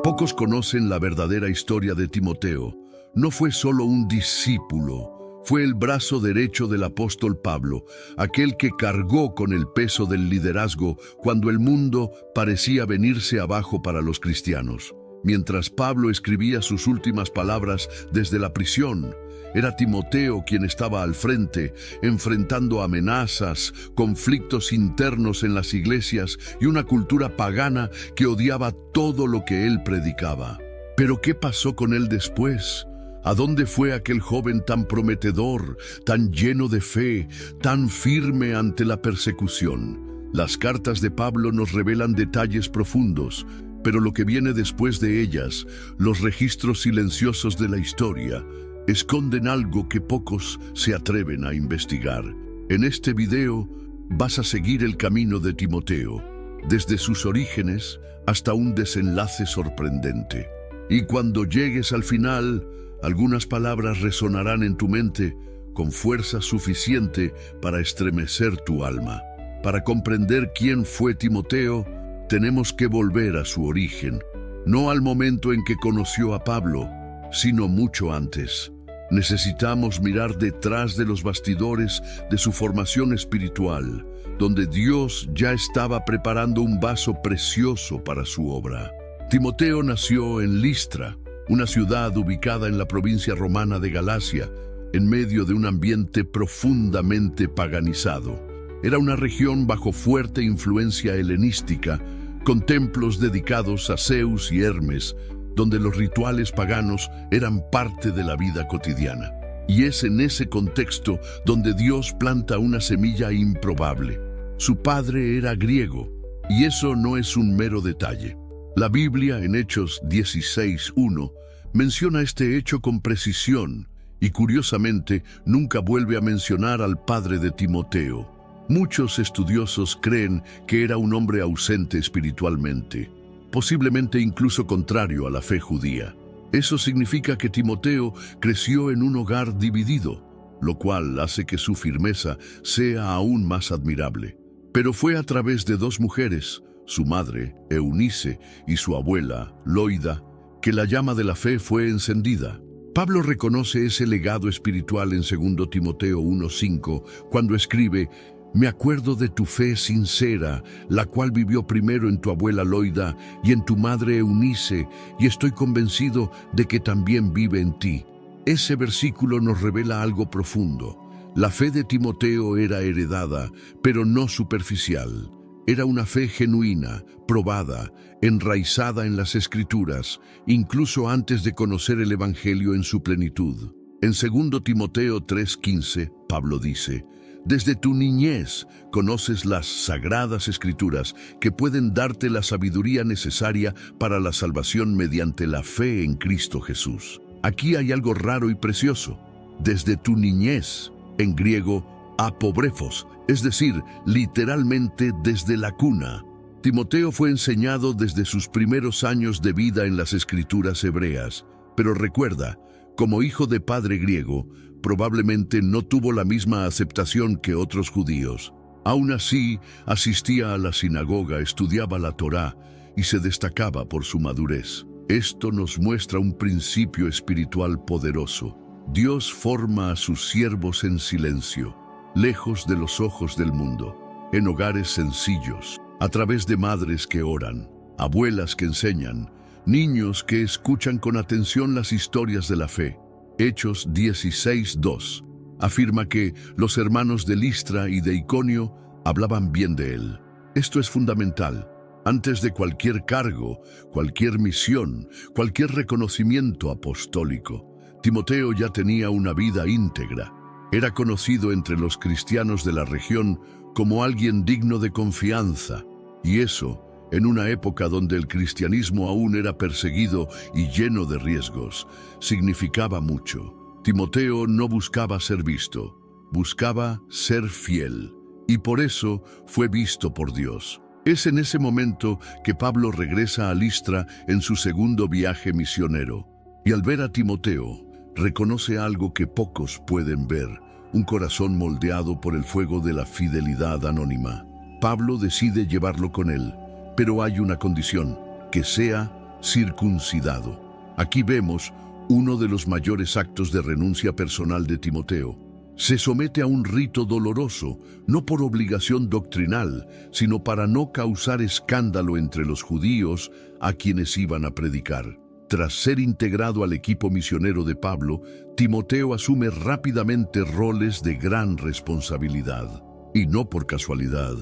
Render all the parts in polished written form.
Pocos conocen la verdadera historia de Timoteo. No fue solo un discípulo, fue el brazo derecho del apóstol Pablo, aquel que cargó con el peso del liderazgo cuando el mundo parecía venirse abajo para los cristianos. Mientras Pablo escribía sus últimas palabras desde la prisión, era Timoteo quien estaba al frente, enfrentando amenazas, conflictos internos en las iglesias y una cultura pagana que odiaba todo lo que él predicaba. Pero ¿qué pasó con él después? ¿A dónde fue aquel joven tan prometedor, tan lleno de fe, tan firme ante la persecución? Las cartas de Pablo nos revelan detalles profundos, pero lo que viene después de ellas, los registros silenciosos de la historia, esconden algo que pocos se atreven a investigar. En este video vas a seguir el camino de Timoteo, desde sus orígenes hasta un desenlace sorprendente. Y cuando llegues al final, algunas palabras resonarán en tu mente con fuerza suficiente para estremecer tu alma. Para comprender quién fue Timoteo, tenemos que volver a su origen, no al momento en que conoció a Pablo, sino mucho antes. Necesitamos mirar detrás de los bastidores de su formación espiritual, donde Dios ya estaba preparando un vaso precioso para su obra. Timoteo nació en Listra, una ciudad ubicada en la provincia romana de Galacia, en medio de un ambiente profundamente paganizado. Era una región bajo fuerte influencia helenística, con templos dedicados a Zeus y Hermes, donde los rituales paganos eran parte de la vida cotidiana. Y es en ese contexto donde Dios planta una semilla improbable. Su padre era griego, y eso no es un mero detalle. La Biblia, en Hechos 16:1, menciona este hecho con precisión, y curiosamente nunca vuelve a mencionar al padre de Timoteo. Muchos estudiosos creen que era un hombre ausente espiritualmente, posiblemente incluso contrario a la fe judía. Eso significa que Timoteo creció en un hogar dividido, lo cual hace que su firmeza sea aún más admirable. Pero fue a través de dos mujeres, su madre, Eunice, y su abuela, Loida, que la llama de la fe fue encendida. Pablo reconoce ese legado espiritual en 2 Timoteo 1:5, cuando escribe: «Me acuerdo de tu fe sincera, la cual vivió primero en tu abuela Loida y en tu madre Eunice, y estoy convencido de que también vive en ti». Ese versículo nos revela algo profundo. La fe de Timoteo era heredada, pero no superficial. Era una fe genuina, probada, enraizada en las Escrituras, incluso antes de conocer el Evangelio en su plenitud. En 2 Timoteo 3:15, Pablo dice: «Desde tu niñez conoces las sagradas Escrituras que pueden darte la sabiduría necesaria para la salvación mediante la fe en Cristo Jesús». Aquí hay algo raro y precioso. Desde tu niñez, en griego, apobrefos, es decir, literalmente desde la cuna. Timoteo fue enseñado desde sus primeros años de vida en las Escrituras hebreas, pero recuerda, como hijo de padre griego, probablemente no tuvo la misma aceptación que otros judíos. Aún así, asistía a la sinagoga, estudiaba la Torá y se destacaba por su madurez. Esto nos muestra un principio espiritual poderoso. Dios forma a sus siervos en silencio, lejos de los ojos del mundo, en hogares sencillos, a través de madres que oran, abuelas que enseñan, niños que escuchan con atención las historias de la fe. Hechos 16:2 afirma que los hermanos de Listra y de Iconio hablaban bien de él. Esto es fundamental. Antes de cualquier cargo, cualquier misión, cualquier reconocimiento apostólico, Timoteo ya tenía una vida íntegra. Era conocido entre los cristianos de la región como alguien digno de confianza, y eso, en una época donde el cristianismo aún era perseguido y lleno de riesgos, significaba mucho. Timoteo no buscaba ser visto, buscaba ser fiel, y por eso fue visto por Dios. Es en ese momento que Pablo regresa a Listra en su segundo viaje misionero, y al ver a Timoteo, reconoce algo que pocos pueden ver: un corazón moldeado por el fuego de la fidelidad anónima. Pablo decide llevarlo con él, pero hay una condición: que sea circuncidado. Aquí vemos uno de los mayores actos de renuncia personal de Timoteo. Se somete a un rito doloroso, no por obligación doctrinal, sino para no causar escándalo entre los judíos a quienes iban a predicar. Tras ser integrado al equipo misionero de Pablo, Timoteo asume rápidamente roles de gran responsabilidad. Y no por casualidad,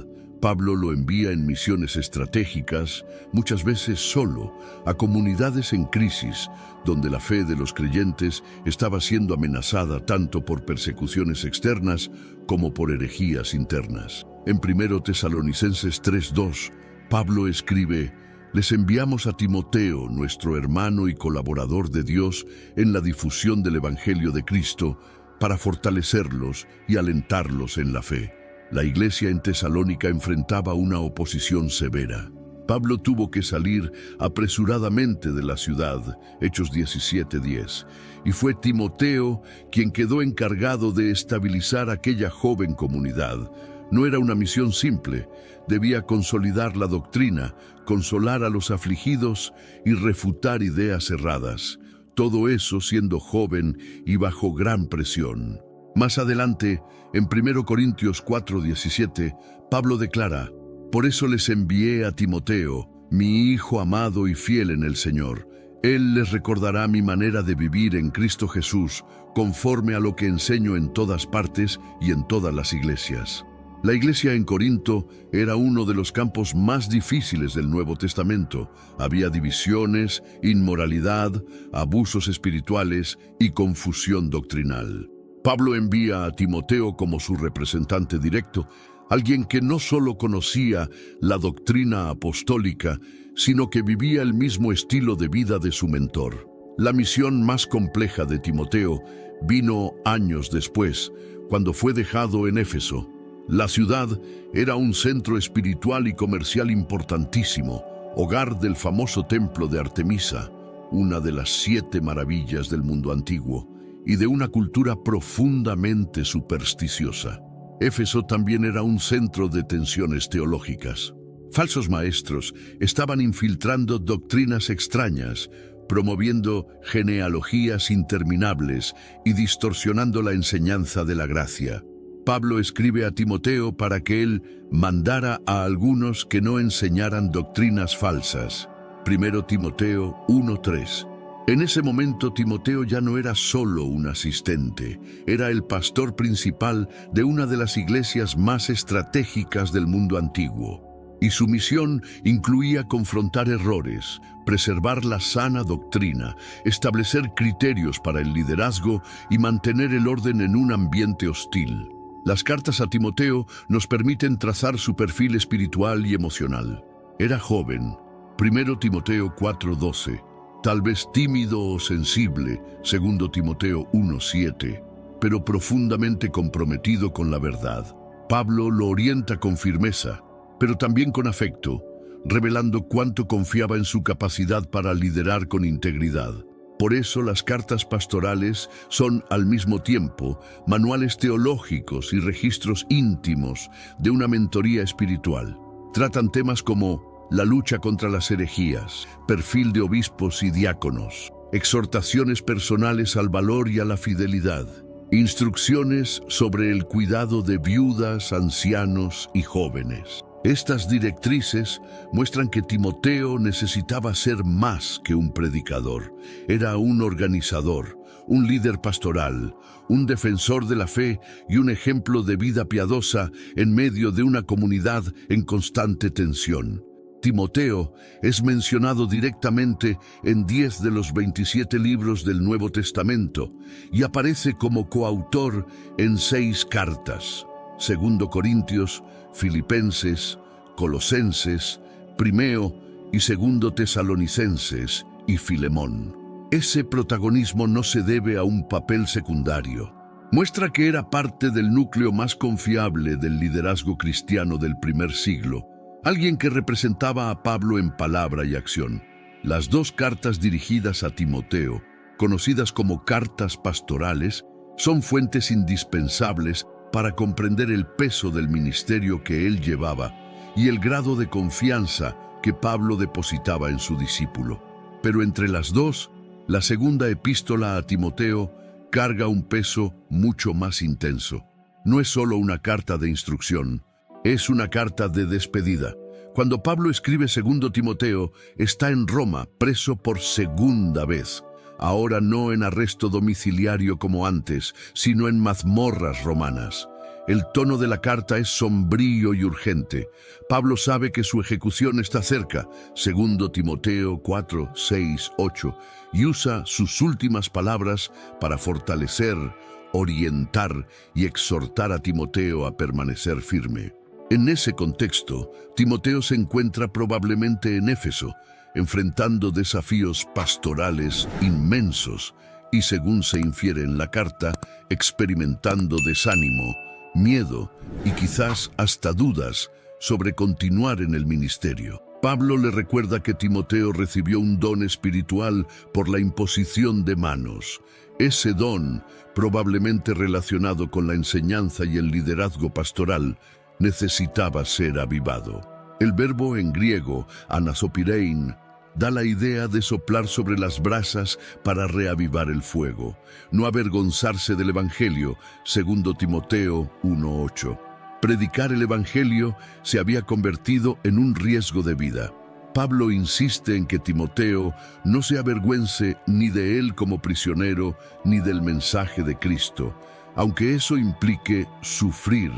Pablo lo envía en misiones estratégicas, muchas veces solo, a comunidades en crisis, donde la fe de los creyentes estaba siendo amenazada tanto por persecuciones externas como por herejías internas. En 1 Tesalonicenses 3:2, Pablo escribe: «Les enviamos a Timoteo, nuestro hermano y colaborador de Dios, en la difusión del Evangelio de Cristo, para fortalecerlos y alentarlos en la fe». La iglesia en Tesalónica enfrentaba una oposición severa. Pablo tuvo que salir apresuradamente de la ciudad, Hechos 17:10, y fue Timoteo quien quedó encargado de estabilizar aquella joven comunidad. No era una misión simple, debía consolidar la doctrina, consolar a los afligidos y refutar ideas erradas. Todo eso siendo joven y bajo gran presión. Más adelante, en 1 Corintios 4:17, Pablo declara: «Por eso les envié a Timoteo, mi hijo amado y fiel en el Señor. Él les recordará mi manera de vivir en Cristo Jesús, conforme a lo que enseño en todas partes y en todas las iglesias». La iglesia en Corinto era uno de los campos más difíciles del Nuevo Testamento. Había divisiones, inmoralidad, abusos espirituales y confusión doctrinal. Pablo envía a Timoteo como su representante directo, alguien que no solo conocía la doctrina apostólica, sino que vivía el mismo estilo de vida de su mentor. La misión más compleja de Timoteo vino años después, cuando fue dejado en Éfeso. La ciudad era un centro espiritual y comercial importantísimo, hogar del famoso templo de Artemisa, una de las 7 maravillas del mundo antiguo, y de una cultura profundamente supersticiosa. Éfeso también era un centro de tensiones teológicas. Falsos maestros estaban infiltrando doctrinas extrañas, promoviendo genealogías interminables y distorsionando la enseñanza de la gracia. Pablo escribe a Timoteo para que él mandara a algunos que no enseñaran doctrinas falsas. 1 Timoteo 1:3. En ese momento Timoteo ya no era solo un asistente, era el pastor principal de una de las iglesias más estratégicas del mundo antiguo. Y su misión incluía confrontar errores, preservar la sana doctrina, establecer criterios para el liderazgo y mantener el orden en un ambiente hostil. Las cartas a Timoteo nos permiten trazar su perfil espiritual y emocional. Era joven, 1 Timoteo 4:12. Tal vez tímido o sensible, 2 Timoteo 1:7, pero profundamente comprometido con la verdad. Pablo lo orienta con firmeza, pero también con afecto, revelando cuánto confiaba en su capacidad para liderar con integridad. Por eso las cartas pastorales son al mismo tiempo manuales teológicos y registros íntimos de una mentoría espiritual. Tratan temas como la lucha contra las herejías, perfil de obispos y diáconos, exhortaciones personales al valor y a la fidelidad, instrucciones sobre el cuidado de viudas, ancianos y jóvenes. Estas directrices muestran que Timoteo necesitaba ser más que un predicador. Era un organizador, un líder pastoral, un defensor de la fe y un ejemplo de vida piadosa en medio de una comunidad en constante tensión. Timoteo es mencionado directamente en 10 de los 27 libros del Nuevo Testamento y aparece como coautor en 6 cartas: 2 Corintios, Filipenses, Colosenses, 1 y 2 Tesalonicenses y Filemón. Ese protagonismo no se debe a un papel secundario. Muestra que era parte del núcleo más confiable del liderazgo cristiano del primer siglo, alguien que representaba a Pablo en palabra y acción. Las 2 cartas dirigidas a Timoteo, conocidas como cartas pastorales, son fuentes indispensables para comprender el peso del ministerio que él llevaba y el grado de confianza que Pablo depositaba en su discípulo. Pero entre las dos, la segunda epístola a Timoteo carga un peso mucho más intenso. No es solo una carta de instrucción, es una carta de despedida. Cuando Pablo escribe 2 Timoteo, está en Roma, preso por segunda vez. Ahora no en arresto domiciliario como antes, sino en mazmorras romanas. El tono de la carta es sombrío y urgente. Pablo sabe que su ejecución está cerca, 2 Timoteo 4, 6, 8, y usa sus últimas palabras para fortalecer, orientar y exhortar a Timoteo a permanecer firme. En ese contexto, Timoteo se encuentra probablemente en Éfeso, enfrentando desafíos pastorales inmensos y, según se infiere en la carta, experimentando desánimo, miedo y quizás hasta dudas sobre continuar en el ministerio. Pablo le recuerda que Timoteo recibió un don espiritual por la imposición de manos. Ese don, probablemente relacionado con la enseñanza y el liderazgo pastoral, necesitaba ser avivado. El verbo en griego, anasopirein, da la idea de soplar sobre las brasas para reavivar el fuego. No avergonzarse del Evangelio, 2 Timoteo 1:8. Predicar el Evangelio se había convertido en un riesgo de vida. Pablo insiste en que Timoteo no se avergüence ni de él como prisionero, ni del mensaje de Cristo, aunque eso implique sufrir,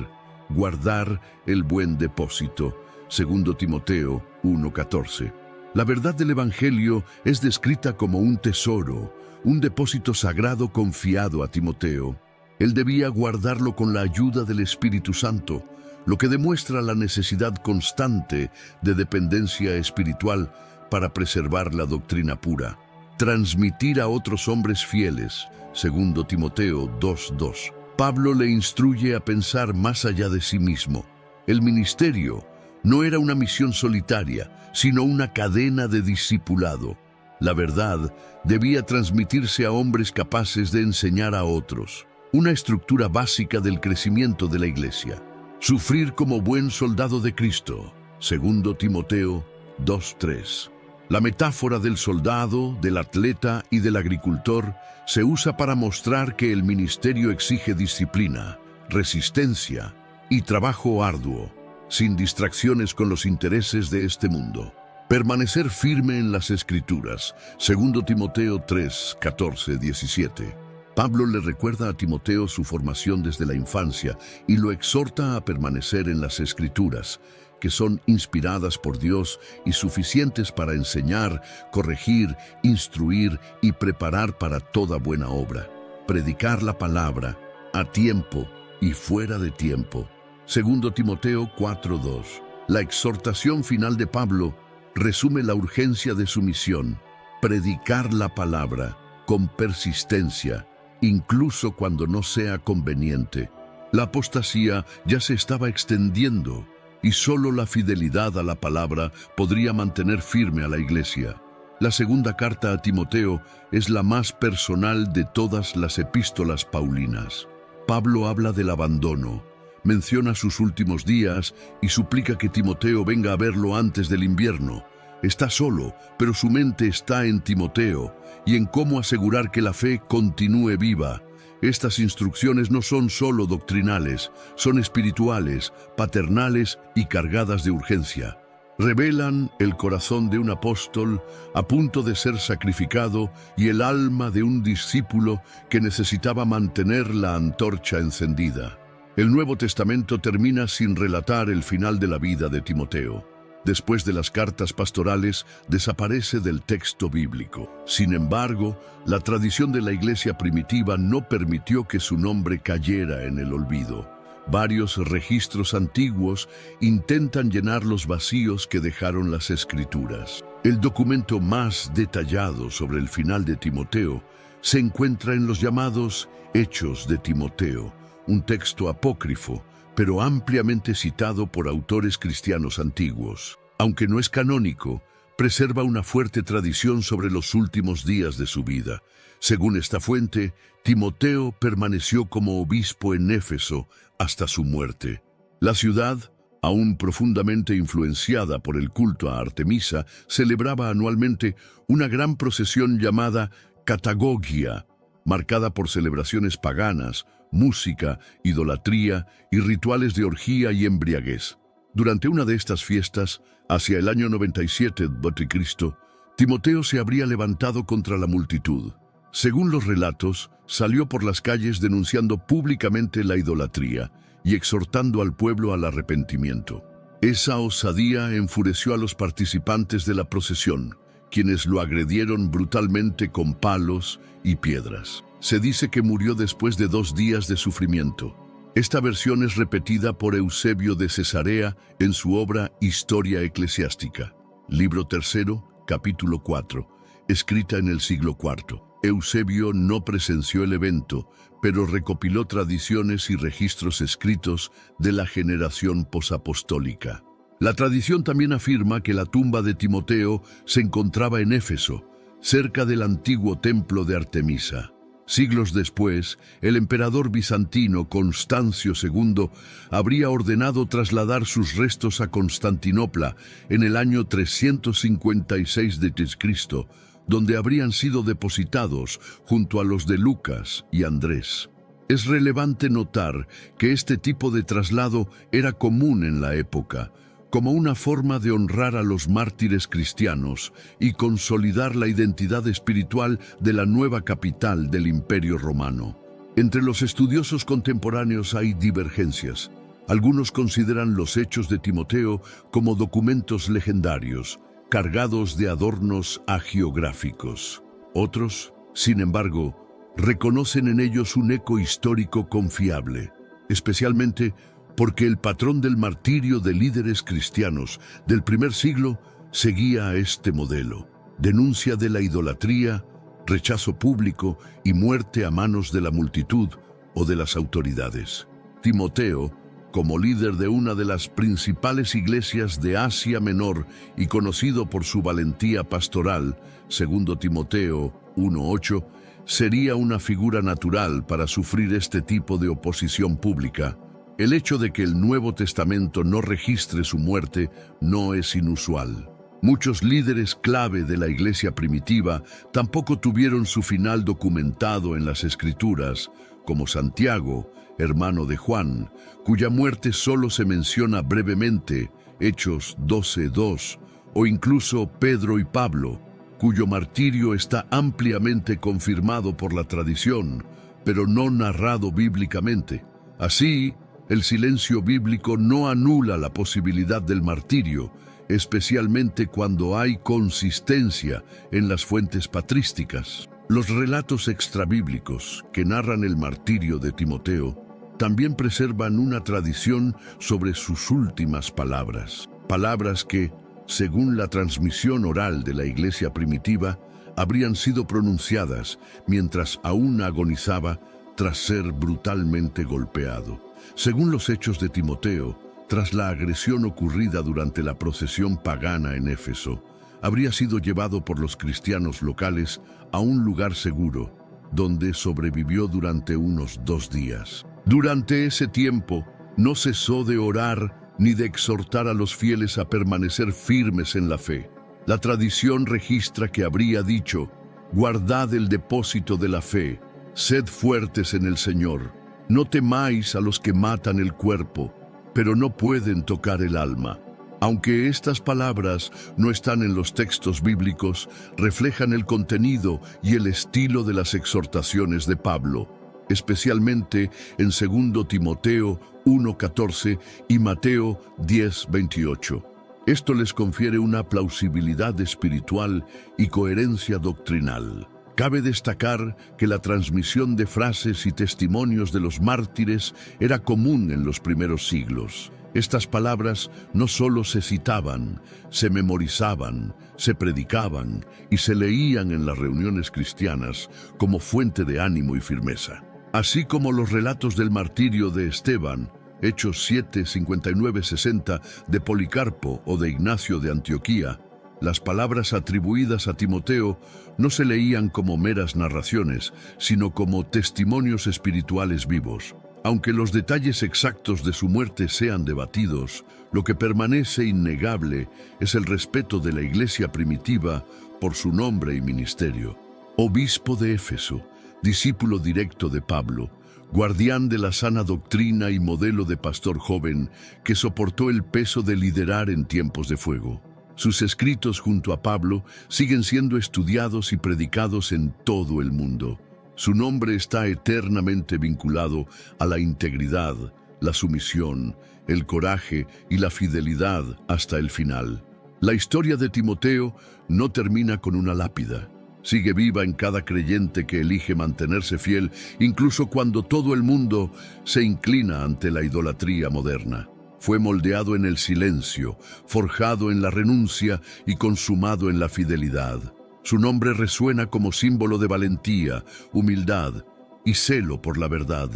guardar el buen depósito, 2 Timoteo 1:14. La verdad del Evangelio es descrita como un tesoro, un depósito sagrado confiado a Timoteo. Él debía guardarlo con la ayuda del Espíritu Santo, lo que demuestra la necesidad constante de dependencia espiritual para preservar la doctrina pura. Transmitir a otros hombres fieles, 2 Timoteo 2:2. Pablo le instruye a pensar más allá de sí mismo. El ministerio no era una misión solitaria, sino una cadena de discipulado. La verdad debía transmitirse a hombres capaces de enseñar a otros. Una estructura básica del crecimiento de la iglesia. Sufrir como buen soldado de Cristo, 2 Timoteo 2:3. La metáfora del soldado, del atleta y del agricultor se usa para mostrar que el ministerio exige disciplina, resistencia y trabajo arduo, sin distracciones con los intereses de este mundo. Permanecer firme en las Escrituras, 2 Timoteo 3, 14, 17. Pablo le recuerda a Timoteo su formación desde la infancia y lo exhorta a permanecer en las Escrituras, que son inspiradas por Dios y suficientes para enseñar, corregir, instruir y preparar para toda buena obra. Predicar la palabra a tiempo y fuera de tiempo. 2 Timoteo 4:2. La exhortación final de Pablo resume la urgencia de su misión: predicar la palabra con persistencia, incluso cuando no sea conveniente. La apostasía ya se estaba extendiendo y solo la fidelidad a la palabra podría mantener firme a la iglesia. La segunda carta a Timoteo es la más personal de todas las epístolas paulinas. Pablo habla del abandono, menciona sus últimos días y suplica que Timoteo venga a verlo antes del invierno. Está solo, pero su mente está en Timoteo y en cómo asegurar que la fe continúe viva. Estas instrucciones no son solo doctrinales, son espirituales, paternales y cargadas de urgencia. Revelan el corazón de un apóstol a punto de ser sacrificado y el alma de un discípulo que necesitaba mantener la antorcha encendida. El Nuevo Testamento termina sin relatar el final de la vida de Timoteo. Después de las cartas pastorales, desaparece del texto bíblico. Sin embargo, la tradición de la iglesia primitiva no permitió que su nombre cayera en el olvido. Varios registros antiguos intentan llenar los vacíos que dejaron las Escrituras. El documento más detallado sobre el final de Timoteo se encuentra en los llamados Hechos de Timoteo, un texto apócrifo, pero ampliamente citado por autores cristianos antiguos. Aunque no es canónico, preserva una fuerte tradición sobre los últimos días de su vida. Según esta fuente, Timoteo permaneció como obispo en Éfeso hasta su muerte. La ciudad, Aún profundamente influenciada por el culto a Artemisa, celebraba anualmente una gran procesión llamada Catagogia, marcada por celebraciones paganas, música, idolatría y rituales de orgía y embriaguez. Durante una de estas fiestas, hacia el año 97 d.C., Timoteo se habría levantado contra la multitud. Según los relatos, salió por las calles denunciando públicamente la idolatría y exhortando al pueblo al arrepentimiento. Esa osadía enfureció a los participantes de la procesión, quienes lo agredieron brutalmente con palos y piedras. Se dice que murió después de 2 días de sufrimiento. Esta versión es repetida por Eusebio de Cesarea en su obra Historia Eclesiástica, libro 3, capítulo 4, escrita en el siglo IV. Eusebio no presenció el evento, pero recopiló tradiciones y registros escritos de la generación posapostólica. La tradición también afirma que la tumba de Timoteo se encontraba en Éfeso, cerca del antiguo templo de Artemisa. Siglos después, el emperador bizantino Constancio II habría ordenado trasladar sus restos a Constantinopla en el año 356 d.C., donde habrían sido depositados junto a los de Lucas y Andrés. Es relevante notar que este tipo de traslado era común en la época, como una forma de honrar a los mártires cristianos y consolidar la identidad espiritual de la nueva capital del Imperio Romano. Entre los estudiosos contemporáneos hay divergencias. Algunos consideran los hechos de Timoteo como documentos legendarios, cargados de adornos hagiográficos. Otros, sin embargo, reconocen en ellos un eco histórico confiable, especialmente porque el patrón del martirio de líderes cristianos del primer siglo seguía a este modelo: denuncia de la idolatría, rechazo público y muerte a manos de la multitud o de las autoridades. Timoteo, como líder de una de las principales iglesias de Asia Menor y conocido por su valentía pastoral, 2 Timoteo 1:8, sería una figura natural para sufrir este tipo de oposición pública. El hecho de que el Nuevo Testamento no registre su muerte no es inusual. Muchos líderes clave de la iglesia primitiva tampoco tuvieron su final documentado en las Escrituras, como Santiago, hermano de Juan, cuya muerte solo se menciona brevemente, Hechos 12:2, o incluso Pedro y Pablo, cuyo martirio está ampliamente confirmado por la tradición, pero no narrado bíblicamente. Así, el silencio bíblico no anula la posibilidad del martirio, especialmente cuando hay consistencia en las fuentes patrísticas. Los relatos extrabíblicos que narran el martirio de Timoteo también preservan una tradición sobre sus últimas palabras. Palabras que, según la transmisión oral de la iglesia primitiva, habrían sido pronunciadas mientras aún agonizaba tras ser brutalmente golpeado. Según los Hechos de Timoteo, tras la agresión ocurrida durante la procesión pagana en Éfeso, habría sido llevado por los cristianos locales a un lugar seguro, donde sobrevivió durante unos 2 días. Durante ese tiempo, no cesó de orar ni de exhortar a los fieles a permanecer firmes en la fe. La tradición registra que habría dicho: «Guardad el depósito de la fe, sed fuertes en el Señor, no temáis a los que matan el cuerpo, pero no pueden tocar el alma». Aunque estas palabras no están en los textos bíblicos, reflejan el contenido y el estilo de las exhortaciones de Pablo, especialmente en 2 Timoteo 1:14 y Mateo 10:28. Esto les confiere una plausibilidad espiritual y coherencia doctrinal. Cabe destacar que la transmisión de frases y testimonios de los mártires era común en los primeros siglos. Estas palabras no solo se citaban, se memorizaban, se predicaban y se leían en las reuniones cristianas como fuente de ánimo y firmeza. Así como los relatos del martirio de Esteban, Hechos 7, 59, 60, de Policarpo o de Ignacio de Antioquía, las palabras atribuidas a Timoteo no se leían como meras narraciones, sino como testimonios espirituales vivos. Aunque los detalles exactos de su muerte sean debatidos, lo que permanece innegable es el respeto de la iglesia primitiva por su nombre y ministerio. Obispo de Éfeso, discípulo directo de Pablo, guardián de la sana doctrina y modelo de pastor joven que soportó el peso de liderar en tiempos de fuego. Sus escritos junto a Pablo siguen siendo estudiados y predicados en todo el mundo. Su nombre está eternamente vinculado a la integridad, la sumisión, el coraje y la fidelidad hasta el final. La historia de Timoteo no termina con una lápida. Sigue viva en cada creyente que elige mantenerse fiel, incluso cuando todo el mundo se inclina ante la idolatría moderna. Fue moldeado en el silencio, forjado en la renuncia y consumado en la fidelidad. Su nombre resuena como símbolo de valentía, humildad y celo por la verdad.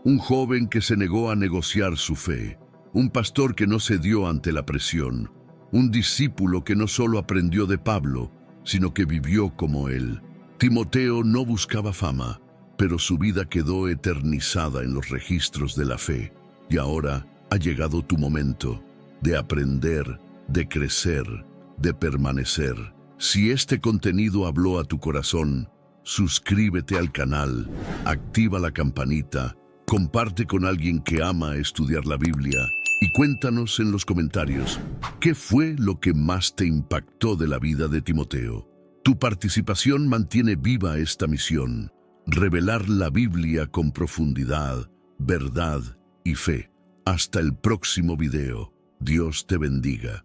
Un joven que se negó a negociar su fe. Un pastor que no cedió ante la presión. Un discípulo que no solo aprendió de Pablo, sino que vivió como él. Timoteo no buscaba fama, pero su vida quedó eternizada en los registros de la fe. Y ahora ha llegado tu momento de aprender, de crecer, de permanecer. Si este contenido habló a tu corazón, suscríbete al canal, activa la campanita, comparte con alguien que ama estudiar la Biblia y cuéntanos en los comentarios qué fue lo que más te impactó de la vida de Timoteo. Tu participación mantiene viva esta misión, revelar la Biblia con profundidad, verdad y fe. Hasta el próximo video. Dios te bendiga.